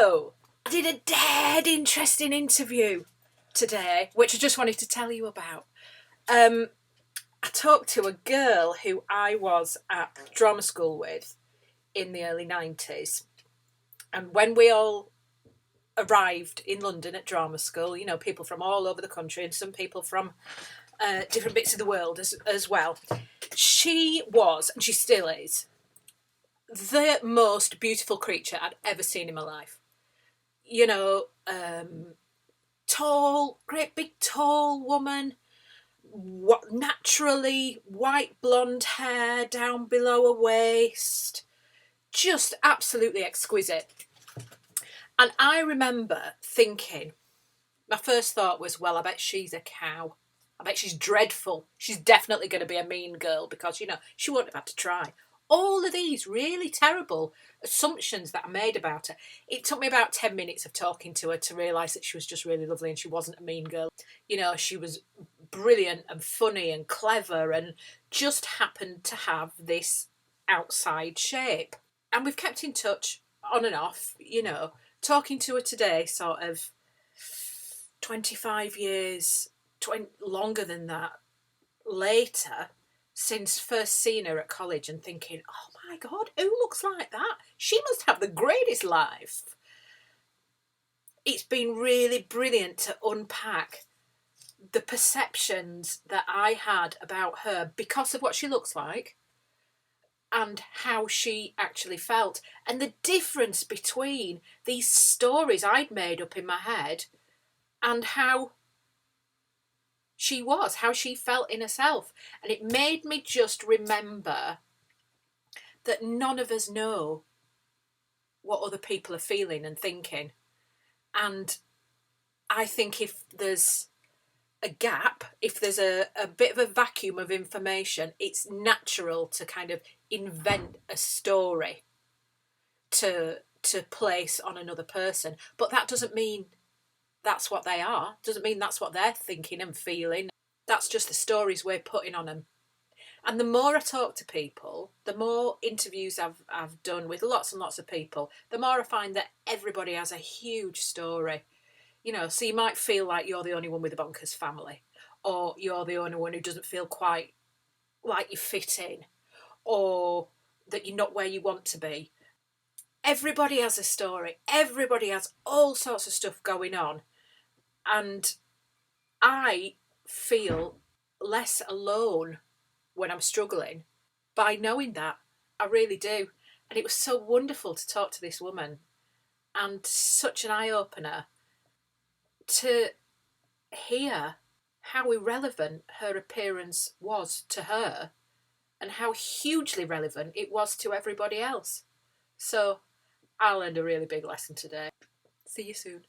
So, I did a dead interesting interview today, which I just wanted to tell you about. I talked to a girl who I was at drama school with in the early 90s. And when we all arrived in London at drama school, you know, people from all over the country and some people from different bits of the world as well, she was, and she still is, the most beautiful creature I'd ever seen in my life. You know, tall, great big tall woman, naturally white blonde hair down below her waist, just absolutely exquisite. And I remember thinking, my first thought was, well, I bet she's a cow. I bet she's dreadful. She's definitely going to be a mean girl because, you know, she won't have had to try. All of these really terrible assumptions that I made about her. It took me about 10 minutes of talking to her to realise that she was just really lovely and she wasn't a mean girl. You know, she was brilliant and funny and clever and just happened to have this outside shape. And we've kept in touch on and off, you know, talking to her today, sort of 25 years, longer than that, later, since first seeing her at college and thinking, oh my God, who looks like that? She must have the greatest life. It's been really brilliant to unpack the perceptions that I had about her because of what she looks like and how she actually felt. And the difference between these stories I'd made up in my head and how she was, how she felt in herself. And it made me just remember that none of us know what other people are feeling and thinking. And I think if there's a gap, if there's a bit of a vacuum of information, it's natural to kind of invent a story to place on another person. But that doesn't mean that's what they are. Doesn't mean that's what they're thinking and feeling. That's just the stories we're putting on them. And the more I talk to people, the more interviews I've done with lots and lots of people, the more I find that everybody has a huge story. You know, so you might feel like you're the only one with a bonkers family, or you're the only one who doesn't feel quite like you fit in, or that you're not where you want to be. Everybody has a story. Everybody has all sorts of stuff going on. And I feel less alone when I'm struggling by knowing that. I really do. And it was so wonderful to talk to this woman and such an eye-opener to hear how irrelevant her appearance was to her and how hugely relevant it was to everybody else. So I learned a really big lesson today. See you soon.